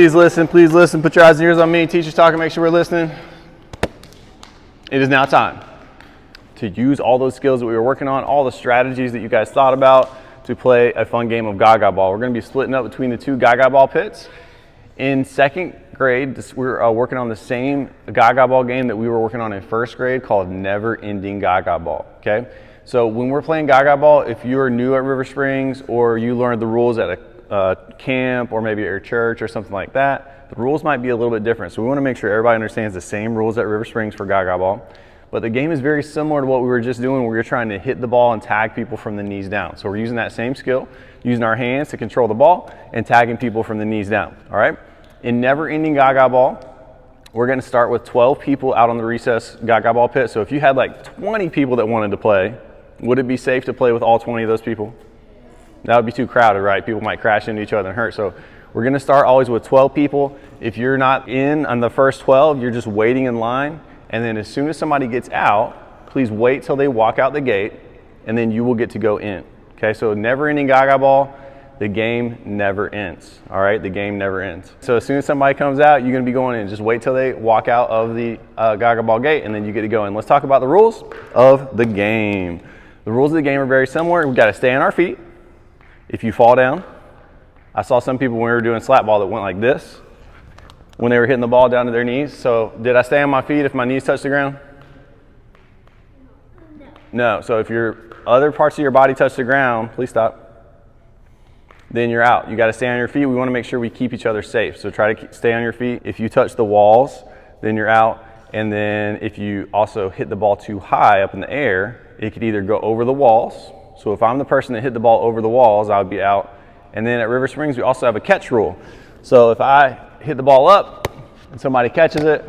Please listen, put your eyes and ears on me. Teachers talking, make sure we're listening. It is now time to use all those skills that we were working on, all the strategies that you guys thought about to play a fun game of Gaga ball. We're going to be splitting up between the two Gaga ball pits. In second grade, we're working on the same Gaga ball game that we were working on in first grade called Never Ending Gaga Ball, okay? So when we're playing Gaga ball, if you're new at River Springs or you learned the rules at a camp or maybe at your church or something like that, the rules might be a little bit different. So we want to make sure everybody understands the same rules at River Springs for Gaga ball. But the game is very similar to what we were just doing where you're trying to hit the ball and tag people from the knees down. So we're using that same skill, using our hands to control the ball and tagging people from the knees down, all right? In Never Ending Gaga ball, we're going to start with 12 people out on the recess Gaga ball pit. So if you had like 20 people that wanted to play, would it be safe to play with all 20 of those people? That would be too crowded, right? People might crash into each other and hurt. So we're going to start always with 12 people. If you're not in on the first 12, you're just waiting in line. And then as soon as somebody gets out, please wait till they walk out the gate, and then you will get to go in. Okay, so Never Ending Gaga ball, the game never ends. All right, the game never ends. So as soon as somebody comes out, you're going to be going in. Just wait till they walk out of the Gaga ball gate, and then you get to go in. Let's talk about the rules of the game. The rules of the game are very similar. We've got to stay on our feet. If you fall down, I saw some people when we were doing slap ball that went like this when they were hitting the ball down to their knees. So did I stay on my feet if my knees touch the ground? No. So if your other parts of your body touch the ground, please stop. Then you're out. You got to stay on your feet. We want to make sure we keep each other safe. So try to stay on your feet. If you touch the walls, then you're out. And then if you also hit the ball too high up in the air, it could either go over the walls. So if I'm the person that hit the ball over the walls, I would be out. And then at River Springs, we also have a catch rule. So if I hit the ball up and somebody catches it,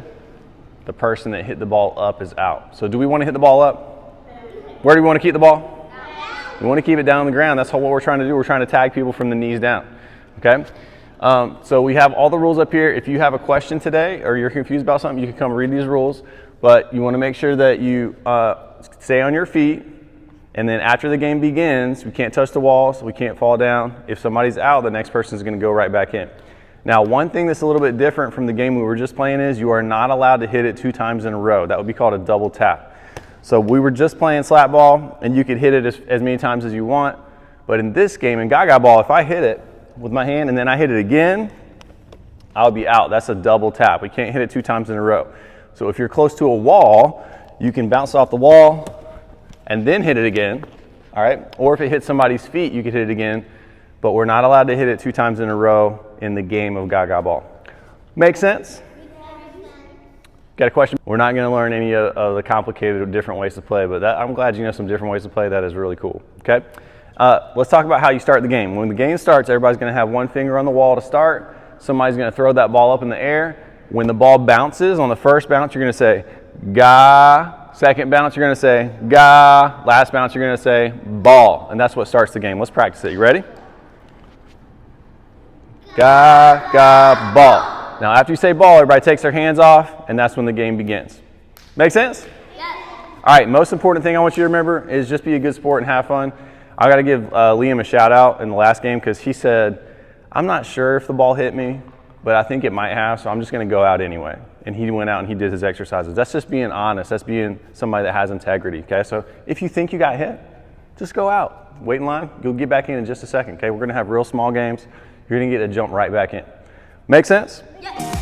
the person that hit the ball up is out. So do we want to hit the ball up? Where do we want to keep the ball? We want to keep it down on the ground. That's what we're trying to do. We're trying to tag people from the knees down. Okay? So we have all the rules up here. If you have a question today or you're confused about something, you can come read these rules. But you want to make sure that you stay on your feet. And then after the game begins, we can't touch the walls, we can't fall down. If somebody's out, the next person is going to go right back in. Now, one thing that's a little bit different from the game we were just playing is you are not allowed to hit it 2 times in a row. That would be called a double tap. So we were just playing slap ball, and you could hit it as many times as you want. But in this game, in Gaga ball, if I hit it with my hand and then I hit it again, I'll be out. That's a double tap. We can't hit it 2 times in a row. So if you're close to a wall, you can bounce off the wall and then hit it again, all right? Or if it hits somebody's feet, you could hit it again, but we're not allowed to hit it 2 times in a row in the game of Gaga ball. Make sense? Got a question? We're not gonna learn any of the complicated or different ways to play, but I'm glad you know some different ways to play. That is really cool, okay? Let's talk about how you start the game. When the game starts, everybody's gonna have one finger on the wall to start. Somebody's gonna throw that ball up in the air. When the ball bounces, on the first bounce, you're gonna say, Ga. Second bounce, you're going to say, Ga. Last bounce, you're going to say, ball. And that's what starts the game. Let's practice it. You ready? Ga, ga, ball. Now, after you say ball, everybody takes their hands off, and that's when the game begins. Make sense? Yes. All right, most important thing I want you to remember is just be a good sport and have fun. I got to give Liam a shout out in the last game because he said, I'm not sure if the ball hit me, but I think it might have, so I'm just going to go out anyway. And he went out and he did his exercises. That's just being honest. That's being somebody that has integrity, okay? So if you think you got hit, just go out. Wait in line. You'll get back in just a second, okay? We're going to have real small games. You're going to get to jump right back in. Make sense? Yes.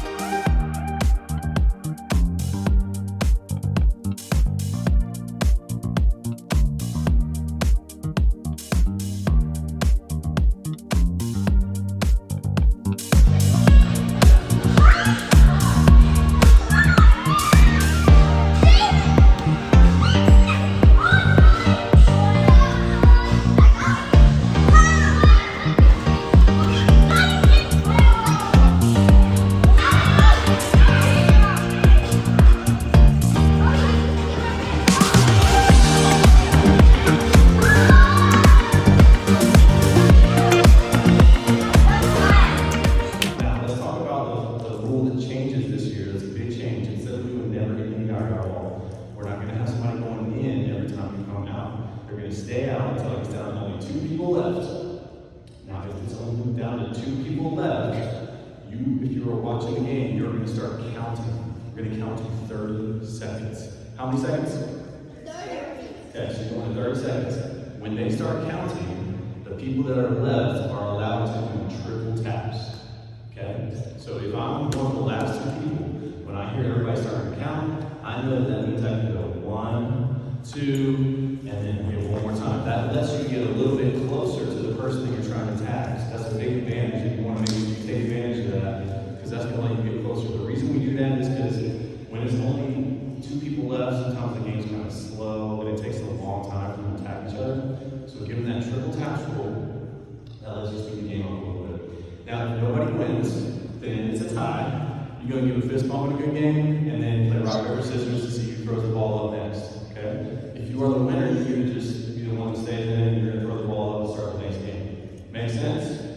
Stay out until it's down to only 2 people left. Now, if it's only down to 2 people left, If you are watching the game, you're going to start counting. You're going to count to 30 seconds. How many seconds? 30. Okay, so you're going to 30 seconds. When they start counting, the people that are left are allowed to do triple taps. Okay? So if I'm one of the last two people, when I hear everybody starting to count, I know that means I can go 1, 2, and then we have one more time. That lets you get a little bit closer to the person that you're trying to tag. So that's a big advantage, and you want to make sure you take advantage of that, because that's going to let you get closer. The reason we do that is because when there's only 2 people left, sometimes the game's kind of slow, and it takes a long time for them to tag each other. So given that triple taps rule, that lets you speed the game up a little bit. Now, if nobody wins, then it's a tie. You're going to give a fist bump in a good game, and then play rock, paper, scissors to see who throws the ball up next. Okay? If you are the winner, you're going to just be the one that stays in, and you're going to throw the ball up and start the next game. Make sense?